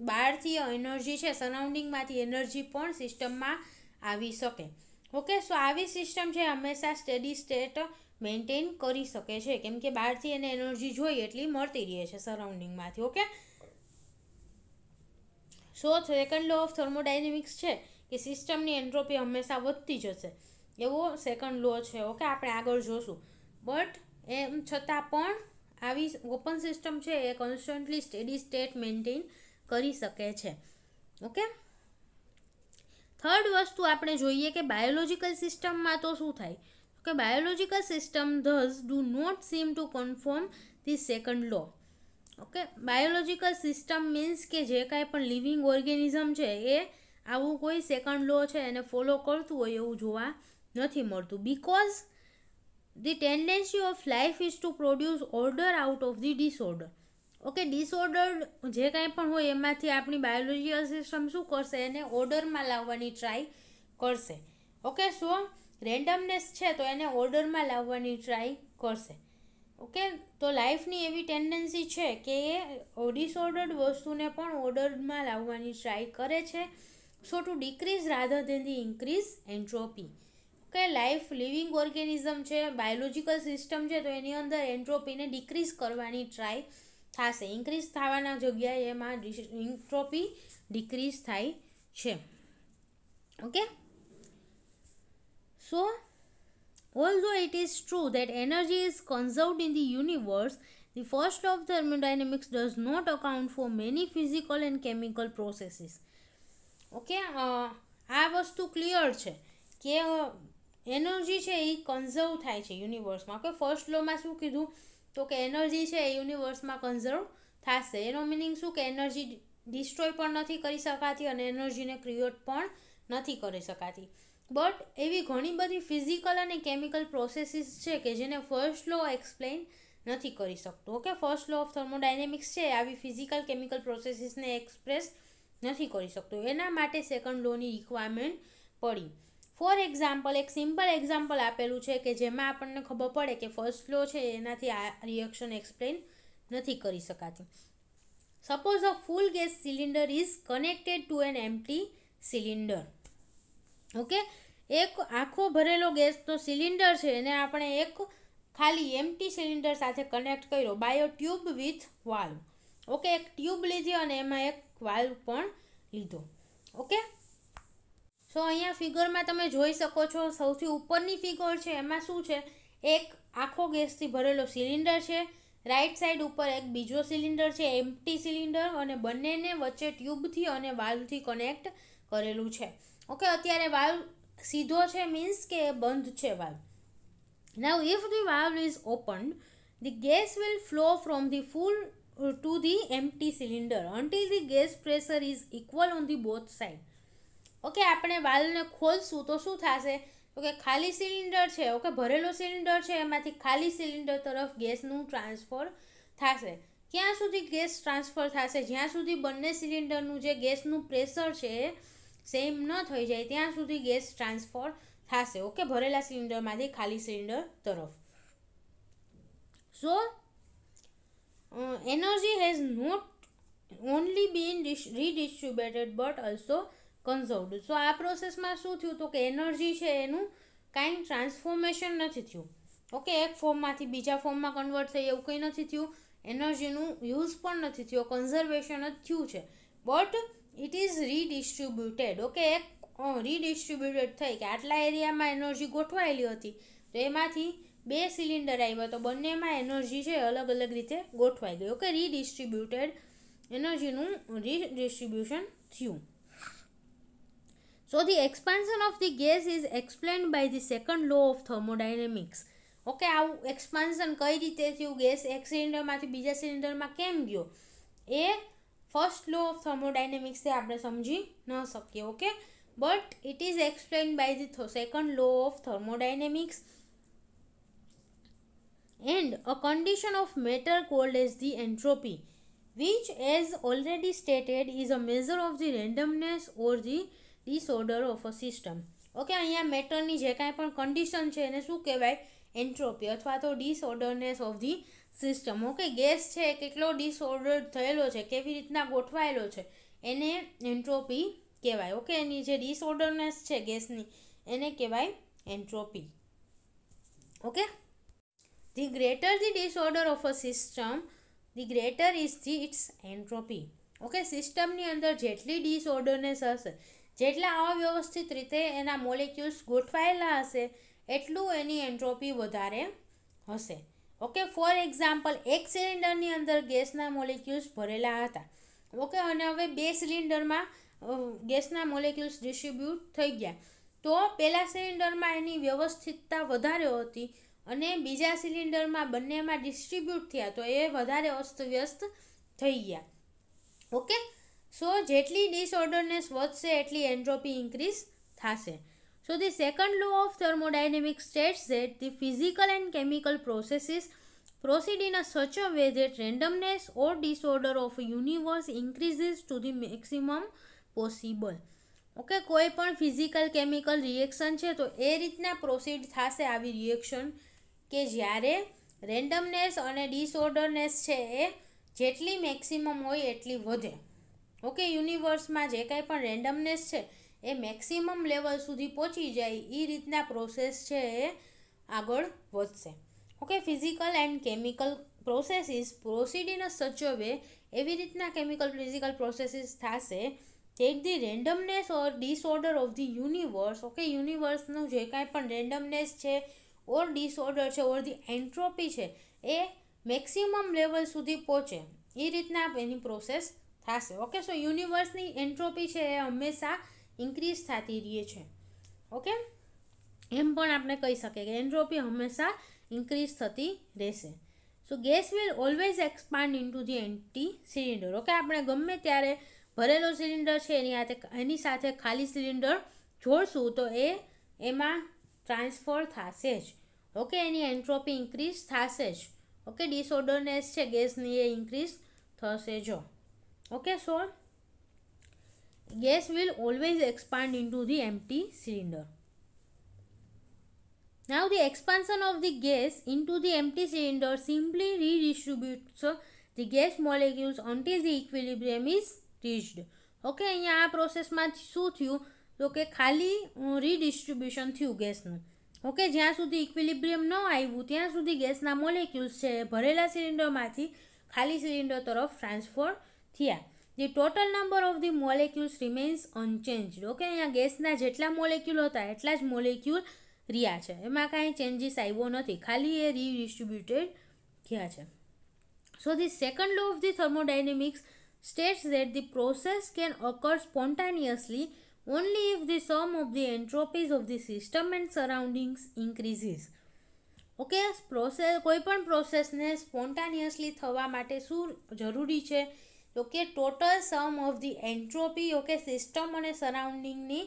બહારથી એનર્જી છે સરાઉન્ડિંગમાંથી એનર્જી પણ સિસ્ટમમાં આવી શકે. ઓકે, સો આવી સિસ્ટમ છે હંમેશા સ્ટેડી સ્ટેટ મેન્ટેન કરી શકે છે, કેમ કે બહારથી એને એનર્જી જોઈએ એટલી મળતી રહે છે સરાઉન્ડિંગમાંથી. Okay, so second law of thermodynamics છે કે સિસ્ટમની એન્ટ્રોપી હંમેશા વધતી જશે, એવો સેકન્ડ લો છે. ઓકે, આપણે આગળ જોશું. બટ એમ છતાં પણ આવી ઓપન સિસ્ટમ છે એ કોન્સ્ટન્ટલી સ્ટેડી સ્ટેટ મેન્ટેન કરી શકે છે. ઓકે, થર્ડ વસ્તુ આપણે જોઈએ કે બાયોલોજિકલ સિસ્ટમમાં તો શું થાય? કે biological system thus do not seem to confirm the second law. Okay, biological system means કે જે કાંઈ પણ લિવિંગ ઓર્ગેનિઝમ છે એ આવું કોઈ સેકન્ડ લો છે એને ફોલો કરતું હોય એવું જોવા નથી મળતું. Because the tendency of life is to produce order out of the disorder. Okay, disorder જે કાંઈ પણ હોય એમાંથી આપણી બાયોલોજિકલ સિસ્ટમ શું કરશે? એને ઓર્ડરમાં લાવવાની ટ્રાય કરશે. ઓકે, સો રેન્ડમનેસ છે તો એને ઓર્ડરમાં લાવવાની ટ્રાય કરશે. ઓકે, તો લાઈફની એવી ટેન્ડન્સી છે કે એ ડિસઓર્ડર્ડ વસ્તુને પણ ઓર્ડરમાં લાવવાની ટ્રાય કરે છે. So to decrease rather than the increase entropy. કે લાઈફ લિવિંગ ઓર્ગેનિઝમ છે, બાયોલોજિકલ સિસ્ટમ છે, તો એની અંદર એન્ટ્રોપીને ડિક્રીઝ કરવાની ટ્રાય થશે. ઇન્ક્રીઝ થવાના જગ્યાએ એમાં એન્ટ્રોપી ડિક્રીઝ થાય છે. Okay, so although it is true that energy is conserved in the universe, the first law of thermodynamics does not account for many physical and chemical processes. Okay, આ વસ્તુ clear છે કે energy છે એ conserve થાય છે યુનિવર્સમાં. Okay, first લોમાં શું કીધું? તો કે એનર્જી છે એ યુનિવર્સમાં કન્ઝર્વ થશે. એનો મિનિંગ શું? કે એનર્જી ડિસ્ટ્રોય પણ નથી કરી શકાતી અને એનર્જીને ક્રિએટ પણ નથી કરી શકાતી. બટ એવી ઘણી બધી ફિઝિકલ અને કેમિકલ પ્રોસેસીસ છે કે જેને ફર્સ્ટ લો એક્સપ્લેન નથી કરી શકતું. Okay, first law of thermodynamics છે આવી ફિઝિકલ કેમિકલ પ્રોસેસીસને એક્સપ્રેસ નથી કરી શકતું. એના માટે સેકન્ડ લોની રિક્વાયરમેન્ટ પડી. ફોર એક્ઝામ્પલ, એક સિમ્પલ એક્ઝામ્પલ આપેલું છે કે જેમાં આપણને ખબર પડે કે ફર્સ્ટ લો છે એનાથી આ રિએક્શન એક્સપ્લેન નથી કરી શકાતી. Suppose a full gas cylinder is connected to an empty cylinder. Okay, એક આખો ભરેલો ગેસનો સિલિન્ડર છે એને આપણે એક ખાલી એમ્પ્ટી સિલિન્ડર સાથે કનેક્ટ કર્યો by a tube with valve. Okay, એક ટ્યુબ લીધી અને એમાં એક વાલ્વ પણ લીધો. ઓકે, સો અહીંયા ફિગરમાં તમે જોઈ શકો છો, સૌથી ઉપરની ફિગર છે એમાં શું છે? એક આખો ગેસથી ભરેલો સિલિન્ડર છે, રાઈટ સાઈડ ઉપર એક બીજો સિલિન્ડર છે એમ્પ્ટી સિલિન્ડર, અને બંનેને વચ્ચે ટ્યુબથી અને વાલ્વથી કનેક્ટ કરેલું છે. ઓકે, અત્યારે વાલ્વ સીધો છે મીન્સ કે બંધ છે valve. Now if the valve is opened, the gas will flow from the full to the empty cylinder until the gas pressure is equal on the both side. Okay, આપણે વાલ્વને ખોલશું તો શું થશે? તો કે ખાલી સિલિન્ડર છે, ઓકે, ભરેલો cylinder છે, એમાંથી ખાલી સિલિન્ડર તરફ ગેસનું ટ્રાન્સફર થશે. ક્યાં સુધી ગેસ ટ્રાન્સફર થશે? જ્યાં સુધી બંને સિલિન્ડરનું જે ગેસનું પ્રેશર છે એ સેમ ન થઈ જાય ત્યાં સુધી ગેસ ટ્રાન્સફર થશે. ઓકે, ભરેલા સિલિન્ડરમાંથી ખાલી સિલિન્ડર તરફ. So energy has not only been redistributed but also conserved. So આ પ્રોસેસમાં શું થયું? તો કે એનર્જી છે એનું કાંઈ ટ્રાન્સફોર્મેશન નથી થયું. ઓકે, એક ફોર્મમાંથી બીજા ફોર્મમાં કન્વર્ટ થઈ એવું કંઈ નથી થયું. એનર્જીનું યુઝ પણ નથી થયો, કન્ઝર્વેશન જ થયું છે. But it is redistributed. Okay, એક રીડિસ્ટ્રીબ્યુટેડ થઈ કે આટલા એરિયામાં એનર્જી ગોઠવાયેલી હતી તો એમાંથી બે સિલિન્ડર આવ્યા તો બંનેમાં એનર્જી છે અલગ અલગ રીતે ગોઠવાઈ ગઈ. ઓકે, રીડિસ્ટ્રીબ્યુટેડ એનર્જીનું રીડિસ્ટ્રીબ્યુશન થયું. So the expansion of the gas is explained by the second law of thermodynamics. Okay, આવું એક્સપાન્શન કઈ રીતે થયું, ગેસ એક સિલિન્ડરમાંથી બીજા સિલિન્ડરમાં કેમ ગયો, એ ફર્સ્ટ લો ઓફ થર્મોડાયનેમિક્સથી આપણે સમજી ન શકીએ. Okay, but it is explained by the second law of thermodynamics and a condition of matter called as the entropy, which as already stated is a measure of the randomness or the disorder of a system. Okay, અહીંયા મેટરની જે કાંઈ પણ condition છે એને શું કહેવાય, entropy અથવા તો disorderness of the system. Okay, gas છે કેટલો ડિસઓર્ડર થયેલો છે, કેવી રીતના ગોઠવાયેલો છે, એને એન્ટ્રોપી કહેવાય. ઓકે, એની જે ડિસઓર્ડરનેસ છે ગેસની એને કહેવાય entropy. Okay, the greater the disorder of a system, the greater is the its entropy. Okay, સિસ્ટમની અંદર જેટલી ડિસઓર્ડરનેસ હશે, જેટલા અવ્યવસ્થિત રીતે એના મોલેક્યુલ્સ ગોઠવાયેલા હશે, એટલું એની એન્ટ્રોપી વધારે હશે. ઓકે, ફોર એક્ઝામ્પલ, એક સિલિન્ડરની અંદર ગેસના મોલેક્યુલ્સ ભરેલા હતા. ઓકે, અને હવે બે સિલિન્ડરમાં ગેસના મોલેક્યુલ્સ ડિસ્ટ્રીબ્યુટ થઈ ગયા, તો પહેલા સિલિન્ડરમાં એની વ્યવસ્થિતતા વધારે હતી અને બીજા સિલિન્ડરમાં બંનેમાં ડિસ્ટ્રીબ્યુટ થયા તો એ વધારે અસ્તવ્યસ્ત થઈ ગયા. ઓકે, સો જેટલી ડિસઓર્ડરનેસ વધશે એટલી એન્ટ્રોપી ઇન્ક્રીઝ થશે. So the second law of thermodynamics states that the physical and chemical processes proceed in a such a way that randomness or disorder of a universe increases to the maximum possible. Okay, કોઈ પણ physical chemical reaction છે તો એ રીતના proceed થશે આવી reaction કે જ્યારે randomness અને ડિસઓર્ડરનેસ છે એ જેટલી મેક્સિમમ હોય એટલી વધે. ઓકે, યુનિવર્સમાં જે કાંઈ પણ રેન્ડમનેસ છે એ મેક્સિમમ લેવલ સુધી પહોંચી જાય એ રીતના પ્રોસેસ છે એ આગળ વધશે. Okay, physical and chemical processes proceed in a such a way, એવી રીતના કેમિકલ ફિઝિકલ પ્રોસેસીસ થશે take the randomness or disorder of the universe. Okay, યુનિવર્સનું જે કાંઈ પણ રેન્ડમનેસ છે ઓર ડિસઓર્ડર છે ઓર ધી એન્ટ્રોપી છે એ મેક્સિમમ લેવલ સુધી પહોંચે એ રીતના એની પ્રોસેસ થશે. ઓકે, સો યુનિવર્સની એન્ટ્રોપી છે એ હંમેશા ઇન્ક્રીઝ થતી રહે છે. ઓકે, એમ પણ આપણે કહી શકીએ કે એન્ટ્રોપી હંમેશા ઇન્ક્રીઝ થતી રહેશે. So gas will always expand into the empty cylinder. Okay, આપણે ગમે ત્યારે ભરેલો સિલિન્ડર છે એની સાથે ખાલી સિલિન્ડર જોડશું તો એમાં ટ્રાન્સફર થશે જ. ઓકે, એની એન્ટ્રોપી ઇન્ક્રીઝ થશે જ. ઓકે, ડિસઓર્ડરનેસ છે ગેસની એ ઇન્ક્રીઝ થશે જો. Okay, so gas will always expand into the empty cylinder. Now the expansion of the gas into the empty cylinder simply redistributes the gas molecules until the equilibrium is reached. Okay, અહીંયા આ પ્રોસેસમાં શું થયું તો કે ખાલી રીડિસ્ટ્રીબ્યુશન થયું ગેસનું. ઓકે, જ્યાં સુધી ઇક્વિલિબ્રિયમ ન આવ્યું ત્યાં સુધી ગેસના મોલેક્યુલ્સ છે ભરેલા સિલિન્ડરમાંથી ખાલી સિલિન્ડર તરફ ટ્રાન્સફર થયા. The total number of the molecules remains unchanged. Okay, અહીંયા ગેસના જેટલા મોલેક્યુલ હતા એટલા જ મોલેક્યુલ રહ્યા છે, એમાં કાંઈ ચેન્જીસ આવ્યો નથી, ખાલી એ રીડિસ્ટ્રીબ્યુટેડ થયા છે. So the second law of the thermodynamics states that the process can occur spontaneously only if the sum of the entropies of the system and surroundings increases. Okay, કોઈ પણ પ્રોસેસને સ્પોન્ટાનિયસલી થવા માટે શું જરૂરી છે તો કે total sum of the entropy, okay, system અને સરાઉન્ડિંગની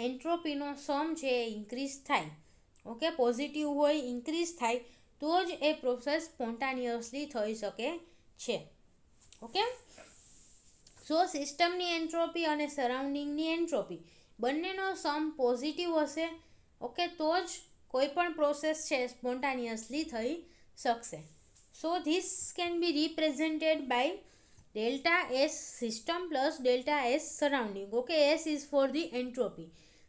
એન્ટ્રોપીનો સમ છે એ ઇન્ક્રીઝ થાય. ઓકે, પોઝિટિવ હોય, ઇન્ક્રીઝ થાય તો જ એ પ્રોસેસ સ્પોન્ટાનિયસલી થઈ શકે છે. ઓકે, સો સિસ્ટમની એન્ટ્રોપી અને સરાઉન્ડિંગની એન્ટ્રોપી બંનેનો સમ પોઝિટિવ હશે. ઓકે, તો જ કોઈ પણ પ્રોસેસ છે સ્પોન્ટાનિયસલી થઈ શકશે. So this can be represented by delta S system plus delta S surrounding. Okay, S is for the entropy.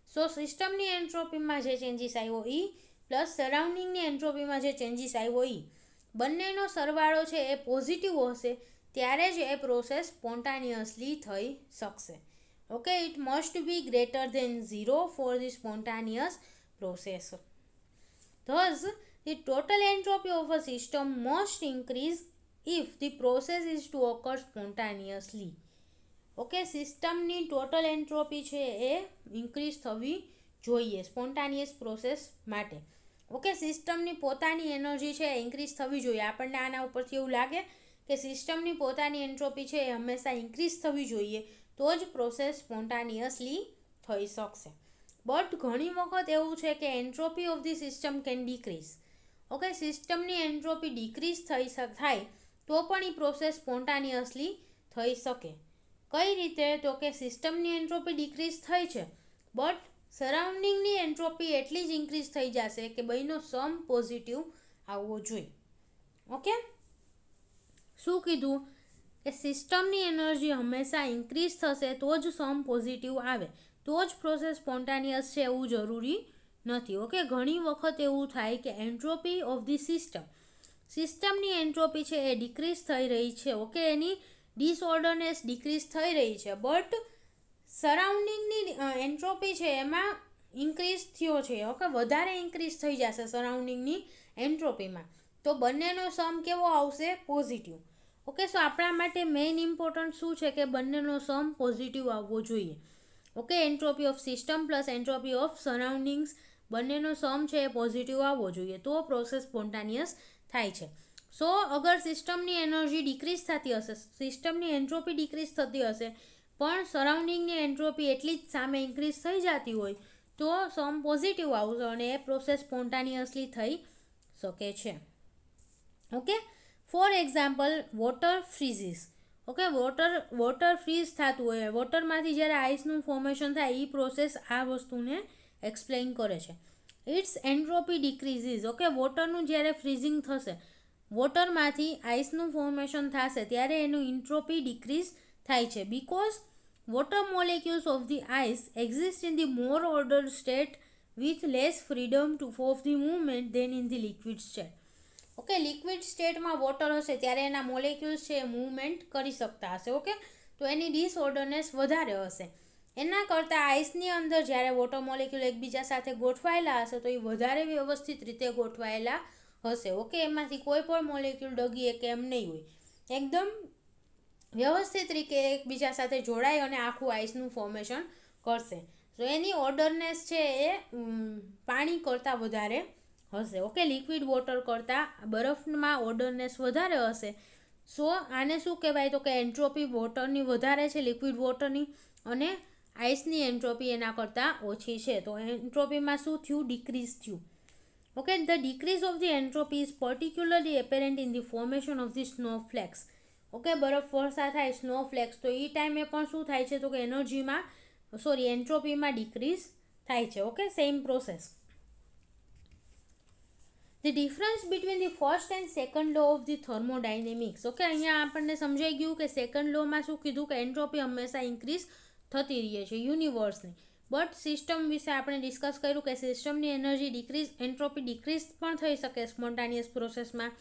So સિસ્ટમની એન્ટ્રોપીમાં જે ચેન્જીસ આવ્યો એ પ્લસ સરાઉન્ડિંગની એન્ટ્રોપીમાં જે ચેન્જીસ આવ્યો એ બંનેનો સરવાળો છે એ પોઝિટિવ હશે ત્યારે જ એ પ્રોસેસ સ્પોન્ટાનિયસલી થઈ શકશે. Okay, it must be greater than 0 for the spontaneous process. Thus, The total entropy of a system must increase if the process is to occur spontaneously. Okay, સિસ્ટમની ટોટલ એન્ટ્રોપી છે એ increase થવી જોઈએ સ્પોન્ટાનિયસ process માટે. Okay, સિસ્ટમની પોતાની energy છે increase થવી જોઈએ. આપણને આના ઉપરથી એવું લાગે કે સિસ્ટમની પોતાની એન્ટ્રોપી છે એ હંમેશા ઇન્ક્રીઝ થવી જોઈએ તો જ પ્રોસેસ સ્પોન્ટાનિયસલી થઈ શકશે. બટ ઘણી વખત એવું છે કે entropy of the system can decrease. Okay, સિસ્ટમની એન્ટ્રોપી ડિક્રીઝ થાય તો પણ એ પ્રોસેસ સ્પોન્ટાનિયસલી થઈ શકે. કઈ રીતે? તો કે સિસ્ટમની એન્ટ્રોપી ડિક્રીઝ થઈ છે બટ સરાઉન્ડિંગની એન્ટ્રોપી એટલી જ ઇન્ક્રીઝ થઈ જશે કે બંનેનો સમ પોઝિટિવ આવવો જોઈએ. ઓકે, શું કીધું કે સિસ્ટમની એનર્જી હંમેશા ઇન્ક્રીઝ થશે તો જ સમ પોઝિટિવ આવે, તો જ પ્રોસેસ સ્પોન્ટાનિયસ છે એવું જરૂરી નથી. ઓકે, ઘણી વખત એવું થાય કે એન્ટ્રોપી ઓફ ધી સિસ્ટમની એન્ટ્રોપી છે એ ડિક્રીઝ થઈ રહી છે. ઓકે, એની ડિસઓર્ડરનેસ ડિક્રીઝ થઈ રહી છે બટ સરાઉન્ડિંગની એન્ટ્રોપી છે એમાં ઇન્ક્રીઝ થયો છે. ઓકે, વધારે ઇન્ક્રીઝ થઈ જશે સરાઉન્ડિંગની એન્ટ્રોપીમાં તો બંનેનો સમ કેવો આવશે? પોઝિટિવ. ઓકે, સો આપણા માટે મેઇન ઇમ્પોર્ટન્ટ શું છે કે બંનેનો સમ પોઝિટિવ આવવો જોઈએ. Okay, entropy of system plus entropy of surroundings બંનેનો સમ છે એ પોઝિટિવ આવવો જોઈએ તો પ્રોસેસ સ્પોન્ટાનિયસ થાય છે. સો અગર સિસ્ટમની એનર્જી ડિક્રીઝ થતી હશે, સિસ્ટમની એન્ટ્રોપી ડિક્રીઝ થતી હશે પણ સરાઉન્ડિંગની એન્ટ્રોપી એટલી જ સામે ઇન્ક્રીઝ થઈ જતી હોય તો સમ પોઝિટિવ આવશે અને એ પ્રોસેસ સ્પોન્ટાનિયસલી થઈ શકે છે. Okay, for example water freezes. Okay, water freeze થતું હોય, વોટરમાંથી જ્યારે આઈસનું ફોર્મેશન થાય એ પ્રોસેસ આ વસ્તુને એક્સપ્લેઇન કરે છે. It's entropy decreases. ઓકે, વોટરનું જ્યારે ફ્રીઝિંગ થશે, વોટરમાંથી આઈસનું ફોર્મેશન થશે ત્યારે એનું એન્ટ્રોપી ડિક્રીઝ થાય છે because water molecules of the ice exist in the more order state with less freedom of the movement then in the liquid state. Okay, liquid સ્ટેટમાં water હશે ત્યારે એના મોલેક્યુલ્સ છે એ મૂવમેન્ટ કરી શકતા હશે. ઓકે, તો એની ડિસઓર્ડરનેસ વધારે હશે. એના કરતાં આઈસની અંદર જ્યારે વોટર મોલેક્યુલ એકબીજા સાથે ગોઠવાયેલા હશે તો એ વધારે વ્યવસ્થિત રીતે ગોઠવાયેલા હશે. ઓકે, એમાંથી કોઈ પણ મોલેક્યુલ ડગીએ કે એમ નહીં હોય, એકદમ વ્યવસ્થિત રીતે એકબીજા સાથે જોડાય અને આખું આઈસનું ફોર્મેશન કરશે. તો એની ઓર્ડરનેસ છે એ પાણી કરતાં વધારે હશે. ઓકે, લિક્વિડ વોટર કરતાં બરફમાં ઓર્ડરનેસ વધારે હશે. સો આને શું કહેવાય? તો કે એન્ટ્રોપી વોટરની વધારે છે લિક્વિડ વોટરની અને આઈસની એન્ટ્રોપી એના કરતાં ઓછી છે. તો એન્ટ્રોપીમાં શું થયું? ડિક્રીઝ થયું. Okay, the decrease of the entropy is particularly apparent in the formation of the snowflakes. Okay, બરફ વર્ષા થાય સ્નોફ્લેક્સ તો એ ટાઈમે પણ શું થાય છે? તો કે એન્ટ્રોપીમાં ડિક્રીઝ થાય છે. Okay, same process. The difference between the first and second law of the thermodynamics. Okay, અહીંયા આપણને સમજાઈ ગયું કે સેકન્ડ લોમાં શું કીધું કે એન્ટ્રોપી હંમેશા ઇન્ક્રીઝ થતી રહે છે યુનિવર્સની. બટ સિસ્ટમ વિશે આપણે ડિસ્કસ કર્યું કે સિસ્ટમની એન્ટ્રોપી ડિક્રીઝ પણ થઈ શકે સ્પોન્ટાનિયસ પ્રોસેસમાં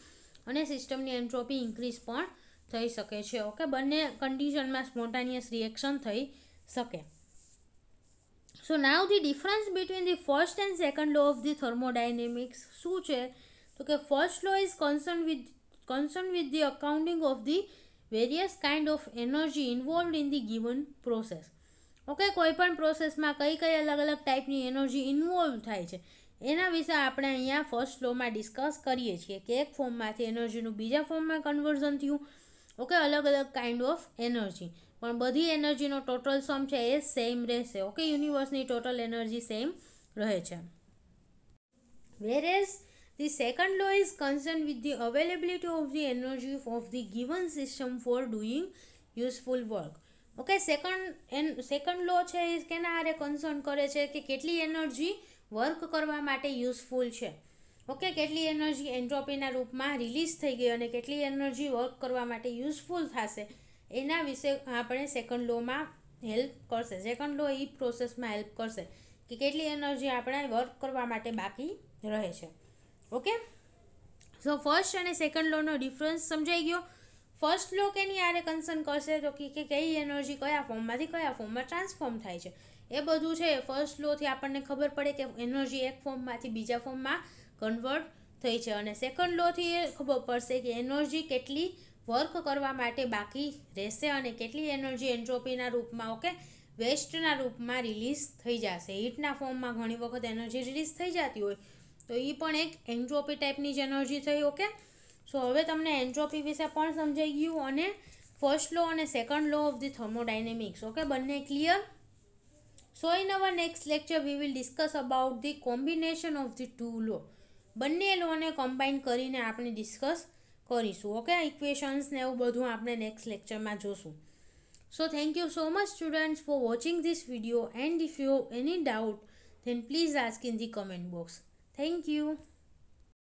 અને સિસ્ટમની એન્ટ્રોપી ઇન્ક્રીઝ પણ થઈ શકે છે. ઓકે, બંને કન્ડિશનમાં સ્પોન્ટાનિયસ રિએક્શન થઈ શકે. So now the difference between the first and second law of the thermodynamics શું છે? તો કે first law is concern with the accounting of the various kind of energy involved in the given process. Okay, કોઈ પણ પ્રોસેસમાં કઈ અલગ અલગ ટાઈપની એનર્જી ઇન્વોલ્વ થાય છે એના વિશે આપણે અહીંયા ફર્સ્ટ લોમાં ડિસ્કસ કરીએ છીએ કે એક ફોર્મમાંથી એનર્જીનું બીજા ફોર્મમાં કન્વર્ઝન થયું. ઓકે, અલગ અલગ કાઇન્ડ ઓફ એનર્જી પણ બધી એનર્જીનો ટોટલ સમ છે એ સેમ રહેશે. ઓકે, યુનિવર્સની ટોટલ એનર્જી સેમ રહે છે. Whereas the second law is concern with the availability of the energy of the given system for doing useful work. Okay, second law છે એ કેના હારે કન્સર્ન કરે છે કે કેટલી એનર્જી વર્ક કરવા માટે યુઝફુલ છે. ઓકે, કેટલી એનર્જી એન્ટ્રોપીના રૂપમાં રિલીઝ થઈ ગઈ અને કેટલી એનર્જી વર્ક કરવા માટે યુઝફુલ થશે એના વિશે આપણે સેકન્ડ લોમાં હેલ્પ કરશે. સેકન્ડ લો એ પ્રોસેસમાં હેલ્પ કરશે કે કેટલી એનર્જી આપણે વર્ક કરવા માટે બાકી રહે છે. ઓકે, સો ફર્સ્ટ અને સેકન્ડ લોનો ડિફરન્સ સમજાઈ ગયો. ફર્સ્ટ લો કેની આરે કન્સર્ન કરશે? તો કે કઈ એનર્જી કયા ફોર્મમાંથી કયા ફોર્મમાં ટ્રાન્સફોર્મ થાય છે એ બધું છે ફર્સ્ટ લોથી આપણને ખબર પડે કે એનર્જી એક ફોર્મમાંથી બીજા ફોર્મમાં કન્વર્ટ થઈ છે. અને સેકન્ડ લોથી એ ખબર પડશે કે એનર્જી કેટલી વર્ક કરવા માટે બાકી રહેશે અને કેટલી એનર્જી એન્ટ્રોપીના રૂપમાં વેસ્ટના રૂપમાં રિલીઝ થઈ જશે. હીટના ફોર્મમાં ઘણી વખત એનર્જી રિલીઝ થઈ જતી હોય તો એ પણ એક એન્ટ્રોપી ટાઈપની જ એનર્જી થઈ. સો હવે તમને એન્ટ્રોપી વિશે પણ સમજાઈ ગયું અને ફર્સ્ટ લો અને second law of the thermodynamics બંને clear. So in our next lecture we will discuss about the combination of the two law. બંને લોને કમ્બાઈન કરીને આપણે ડિસ્કસ કરીશું. ઇક્વેશન્સ ને એવું બધું આપણે નેક્સ્ટ લેક્ચરમાં જોશું. So thank you so much students for watching this video, and if you have any doubt then please ask in the comment box. Thank you.